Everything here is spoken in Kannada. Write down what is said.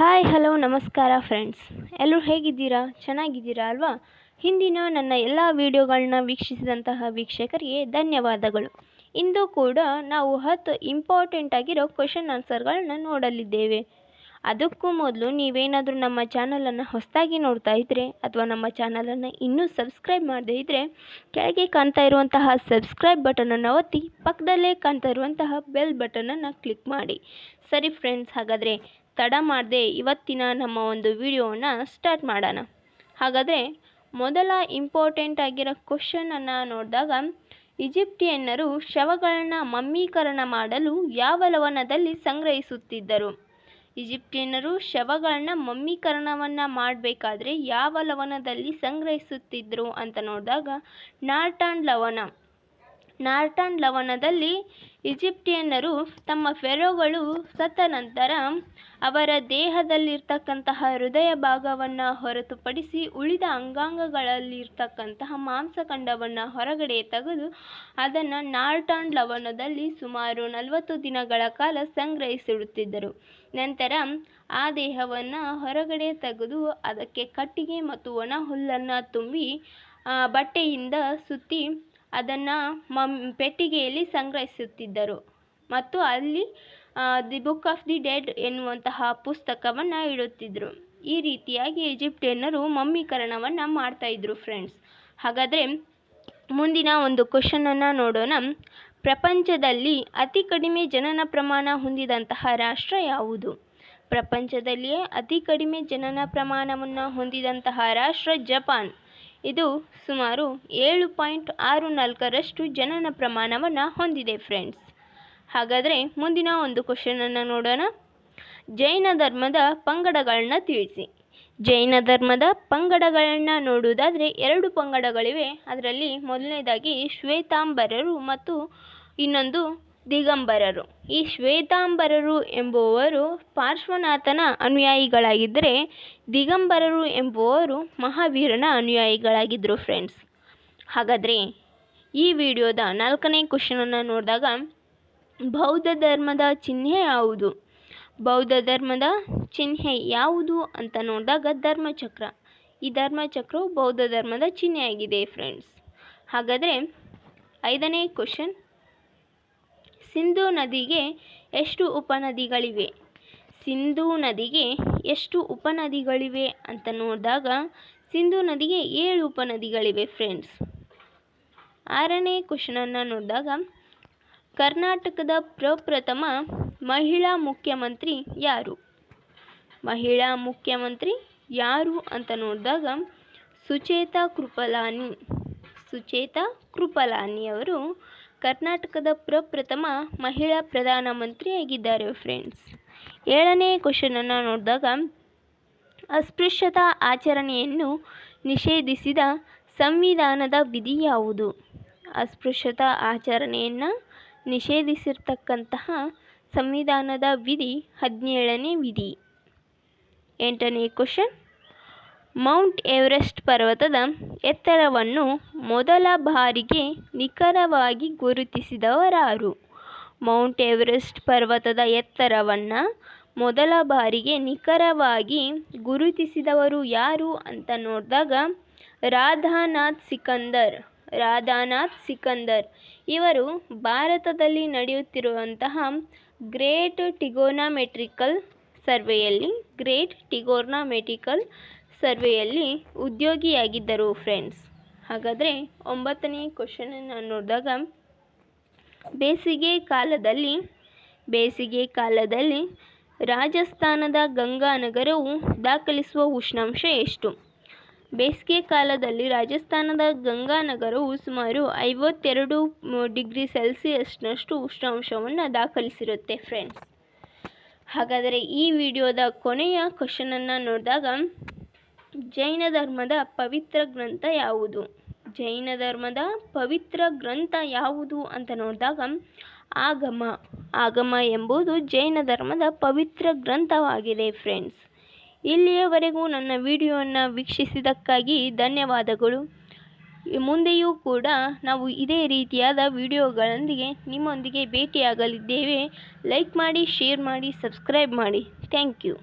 ಹಾಯ್ ಹಲೋ ನಮಸ್ಕಾರ ಫ್ರೆಂಡ್ಸ್, ಎಲ್ಲರೂ ಹೇಗಿದ್ದೀರಾ? ಚೆನ್ನಾಗಿದ್ದೀರಾ ಅಲ್ವಾ? ಹಿಂದಿನ ನನ್ನ ಎಲ್ಲ ವಿಡಿಯೋಗಳನ್ನ ವೀಕ್ಷಿಸಿದಂತಹ ವೀಕ್ಷಕರಿಗೆ ಧನ್ಯವಾದಗಳು. ಇಂದು ಕೂಡ ನಾವು 10 ಇಂಪಾರ್ಟೆಂಟ್ ಆಗಿರೋ ಕ್ವೆಶನ್ ಆನ್ಸರ್ಗಳನ್ನ ನೋಡಲಿದ್ದೇವೆ. ಅದಕ್ಕೂ ಮೊದಲು ನೀವೇನಾದರೂ ನಮ್ಮ ಚಾನಲನ್ನು ಹೊಸದಾಗಿ ನೋಡ್ತಾ ಇದ್ದರೆ ಅಥವಾ ನಮ್ಮ ಚಾನಲನ್ನು ಇನ್ನೂ ಸಬ್ಸ್ಕ್ರೈಬ್ ಮಾಡದೇ ಇದ್ದರೆ ಕೆಳಗೆ ಕಾಣ್ತಾ ಇರುವಂತಹ ಸಬ್ಸ್ಕ್ರೈಬ್ ಬಟನನ್ನು ಒತ್ತಿ ಪಕ್ಕದಲ್ಲೇ ಕಾಣ್ತಾ ಇರುವಂತಹ ಬೆಲ್ ಬಟನನ್ನು ಕ್ಲಿಕ್ ಮಾಡಿ. ಸರಿ ಫ್ರೆಂಡ್ಸ್, ಹಾಗಾದರೆ ತಡ ಮಾಡದೆ ಇವತ್ತಿನ ನಮ್ಮ ಒಂದು ವಿಡಿಯೋನ ಸ್ಟಾರ್ಟ್ ಮಾಡೋಣ. ಹಾಗಾದರೆ ಮೊದಲ ಇಂಪಾರ್ಟೆಂಟ್ ಆಗಿರೋ ಕ್ವೆಶನನ್ನು ನೋಡಿದಾಗ, ಈಜಿಪ್ಟಿಯನ್ನರು ಶವಗಳನ್ನು ಮಮ್ಮೀಕರಣ ಮಾಡಲು ಯಾವ ಲವಣದಲ್ಲಿ ಸಂಗ್ರಹಿಸುತ್ತಿದ್ದರು? ಈಜಿಪ್ಟಿಯನ್ನರು ಶವಗಳನ್ನ ಮಮ್ಮೀಕರಣವನ್ನು ಮಾಡಬೇಕಾದ್ರೆ ಯಾವ ಲವಣದಲ್ಲಿ ಸಂಗ್ರಹಿಸುತ್ತಿದ್ದರು ಅಂತ ನೋಡಿದಾಗ ನಾರ್ಟನ್ ಲವಣ. ನಾರ್ಟನ್ ಲವಣದಲ್ಲಿ ಈಜಿಪ್ಟಿಯನ್ನರು ತಮ್ಮ ಫೆರೋಗಳು ಸತ್ತ ನಂತರ ಅವರ ದೇಹದಲ್ಲಿರ್ತಕ್ಕಂತಹ ಹೃದಯ ಭಾಗವನ್ನು ಹೊರತುಪಡಿಸಿ ಉಳಿದ ಅಂಗಾಂಗಗಳಲ್ಲಿರ್ತಕ್ಕಂತಹ ಮಾಂಸಖಂಡವನ್ನು ಹೊರಗಡೆ ತೆಗೆದು ಅದನ್ನು ನಾರ್ಟನ್ ಲವಣದಲ್ಲಿ ಸುಮಾರು 40 ದಿನಗಳ ಕಾಲ ಸಂಗ್ರಹಿಸಿಡುತ್ತಿದ್ದರು. ನಂತರ ಆ ದೇಹವನ್ನು ಹೊರಗಡೆ ತೆಗೆದು ಅದಕ್ಕೆ ಕಟ್ಟಿಗೆ ಮತ್ತು ಒಣ ಹುಲ್ಲನ್ನು ತುಂಬಿ ಬಟ್ಟೆಯಿಂದ ಸುತ್ತಿ ಅದನ್ನು ಪೆಟ್ಟಿಗೆಯಲ್ಲಿ ಸಂಗ್ರಹಿಸುತ್ತಿದ್ದರು ಮತ್ತು ಅಲ್ಲಿ the book of the dead ಎನ್ನುವಂತಹ ಪುಸ್ತಕವನ್ನು ಇಡುತ್ತಿದ್ದರು. ಈ ರೀತಿಯಾಗಿ ಈಜಿಪ್ಟಿಯನ್ನರು ಮಮ್ಮೀಕರಣವನ್ನು ಮಾಡ್ತಾಯಿದ್ರು ಫ್ರೆಂಡ್ಸ್. ಹಾಗಾದರೆ ಮುಂದಿನ ಒಂದು ಕ್ವೆಶನನ್ನು ನೋಡೋಣ. ಪ್ರಪಂಚದಲ್ಲಿ ಅತಿ ಕಡಿಮೆ ಜನನ ಪ್ರಮಾಣ ಹೊಂದಿದಂತಹ ರಾಷ್ಟ್ರ ಯಾವುದು? ಪ್ರಪಂಚದಲ್ಲಿಯೇ ಅತಿ ಕಡಿಮೆ ಜನನ ಪ್ರಮಾಣವನ್ನು ಹೊಂದಿದಂತಹ ರಾಷ್ಟ್ರ ಜಪಾನ್. ಇದು ಸುಮಾರು 7.64ರಷ್ಟು ಜನನ ಪ್ರಮಾಣವನ್ನು ಹೊಂದಿದೆ ಫ್ರೆಂಡ್ಸ್. ಹಾಗಾದರೆ ಮುಂದಿನ ಒಂದು ಕ್ವೆಶನನ್ನು ನೋಡೋಣ. ಜೈನ ಧರ್ಮದ ಪಂಗಡಗಳನ್ನ ತಿಳಿಸಿ. ಜೈನ ಧರ್ಮದ ಪಂಗಡಗಳನ್ನ ನೋಡುವುದಾದರೆ 2 ಪಂಗಡಗಳಿವೆ. ಅದರಲ್ಲಿ ಮೊದಲನೇದಾಗಿ ಶ್ವೇತಾಂಬರರು ಮತ್ತು ಇನ್ನೊಂದು ದಿಗಂಬರರು. ಈ ಶ್ವೇತಾಂಬರರು ಎಂಬುವವರು ಪಾರ್ಶ್ವನಾಥನ ಅನುಯಾಯಿಗಳಾಗಿದ್ದರೆ ದಿಗಂಬರರು ಎಂಬುವವರು ಮಹಾವೀರನ ಅನುಯಾಯಿಗಳಾಗಿದ್ದರು ಫ್ರೆಂಡ್ಸ್. ಹಾಗಾದರೆ ಈ ವಿಡಿಯೋದ 4ನೇ ಕ್ವೆಶನನ್ನು ನೋಡಿದಾಗ, ಬೌದ್ಧ ಧರ್ಮದ ಚಿಹ್ನೆ ಯಾವುದು? ಬೌದ್ಧ ಧರ್ಮದ ಚಿಹ್ನೆ ಯಾವುದು ಅಂತ ನೋಡಿದಾಗ ಧರ್ಮಚಕ್ರ. ಈ ಧರ್ಮಚಕ್ರವು ಬೌದ್ಧ ಧರ್ಮದ ಚಿಹ್ನೆಯಾಗಿದೆ ಫ್ರೆಂಡ್ಸ್. ಹಾಗಾದರೆ 5ನೇ ಕ್ವೆಶನ್, ಸಿಂಧೂ ನದಿಗೆ ಎಷ್ಟು ಉಪನದಿಗಳಿವೆ? ಸಿಂಧೂ ನದಿಗೆ ಎಷ್ಟು ಉಪನದಿಗಳಿವೆ ಅಂತ ನೋಡಿದಾಗ ಸಿಂಧೂ ನದಿಗೆ 7 ಉಪನದಿಗಳಿವೆ ಫ್ರೆಂಡ್ಸ್. 6ನೇ ಕ್ವೆಶನನ್ನು ನೋಡಿದಾಗ, ಕರ್ನಾಟಕದ ಪ್ರಪ್ರಥಮ ಮಹಿಳಾ ಮುಖ್ಯಮಂತ್ರಿ ಯಾರು? ಮಹಿಳಾ ಮುಖ್ಯಮಂತ್ರಿ ಯಾರು ಅಂತ ನೋಡಿದಾಗ ಸುಚೇತಾ ಕೃಪಲಾನಿ. ಸುಚೇತಾ ಕೃಪಲಾನಿ ಅವರು ಕರ್ನಾಟಕದ ಪ್ರಪ್ರಥಮ ಮಹಿಳಾ ಪ್ರಧಾನಮಂತ್ರಿಯಾಗಿದ್ದಾರೆ ಫ್ರೆಂಡ್ಸ್. 7ನೇ ಕ್ವೆಶನನ್ನು ನೋಡಿದಾಗ, ಅಸ್ಪೃಶ್ಯತಾ ಆಚರಣೆಯನ್ನು ನಿಷೇಧಿಸಿದ ಸಂವಿಧಾನದ ವಿಧಿ ಯಾವುದು? ಅಸ್ಪೃಶ್ಯತಾ ಆಚರಣೆಯನ್ನು ನಿಷೇಧಿಸಿರ್ತಕ್ಕಂತಹ ಸಂವಿಧಾನದ ವಿಧಿ 17ನೇ ವಿಧಿ. 8ನೇ ಕ್ವೆಶನ್, ಮೌಂಟ್ ಎವರೆಸ್ಟ್ ಪರ್ವತದ ಎತ್ತರವನ್ನು ಮೊದಲ ಬಾರಿಗೆ ನಿಖರವಾಗಿ ಗುರುತಿಸಿದವರಾರು? ಮೌಂಟ್ ಎವರೆಸ್ಟ್ ಪರ್ವತದ ಎತ್ತರವನ್ನು ಮೊದಲ ಬಾರಿಗೆ ನಿಖರವಾಗಿ ಗುರುತಿಸಿದವರು ಯಾರು ಅಂತ ನೋಡಿದಾಗ ರಾಧಾನಾಥ್ ಸಿಕಂದರ್. ರಾಧಾನಾಥ್ ಸಿಕಂದರ್ ಇವರು ಭಾರತದಲ್ಲಿ ನಡೆಯುತ್ತಿರುವಂತಹ ಗ್ರೇಟ್ ಟಿಗೋನೋಮೆಟ್ರಿಕಲ್ ಸರ್ವೆಯಲ್ಲಿ ಉದ್ಯೋಗಿಯಾಗಿದ್ದರು ಫ್ರೆಂಡ್ಸ್. ಹಾಗಾದರೆ 9ನೇ ಕ್ವೆಶನನ್ನು ನೋಡಿದಾಗ, ಬೇಸಿಗೆ ಕಾಲದಲ್ಲಿ ರಾಜಸ್ಥಾನದ ಗಂಗಾನಗರವು ದಾಖಲಿಸುವ ಉಷ್ಣಾಂಶ ಎಷ್ಟು? ಬೇಸಿಗೆ ಕಾಲದಲ್ಲಿ ರಾಜಸ್ಥಾನದ ಗಂಗಾನಗರವು ಸುಮಾರು 52 ಡಿಗ್ರಿ ಸೆಲ್ಸಿಯಸ್ನಷ್ಟು ಉಷ್ಣಾಂಶವನ್ನು ದಾಖಲಿಸಿರುತ್ತೆ ಫ್ರೆಂಡ್ಸ್. ಹಾಗಾದರೆ ಈ ವಿಡಿಯೋದ ಕೊನೆಯ ಕ್ವೆಶನನ್ನು ನೋಡಿದಾಗ, ಜೈನ ಧರ್ಮದ ಪವಿತ್ರ ಗ್ರಂಥ ಯಾವುದು? ಜೈನ ಧರ್ಮದ ಪವಿತ್ರ ಗ್ರಂಥ ಯಾವುದು ಅಂತ ನೋಡಿದಾಗ ಆಗಮ. ಆಗಮ ಎಂಬುದು ಜೈನ ಧರ್ಮದ ಪವಿತ್ರ ಗ್ರಂಥವಾಗಿದೆ ಫ್ರೆಂಡ್ಸ್. ಇಲ್ಲಿಯವರೆಗೂ ನನ್ನ ವಿಡಿಯೋವನ್ನು ವೀಕ್ಷಿಸಿದ್ದಕ್ಕಾಗಿ ಧನ್ಯವಾದಗಳು. ಮುಂದೆಯೂ ಕೂಡ ನಾವು ಇದೇ ರೀತಿಯಾದ ವಿಡಿಯೋಗಳೊಂದಿಗೆ ನಿಮ್ಮೊಂದಿಗೆ ಭೇಟಿಯಾಗಲಿದ್ದೇವೆ. ಲೈಕ್ ಮಾಡಿ, ಶೇರ್ ಮಾಡಿ, ಸಬ್ಸ್ಕ್ರೈಬ್ ಮಾಡಿ. Thank you.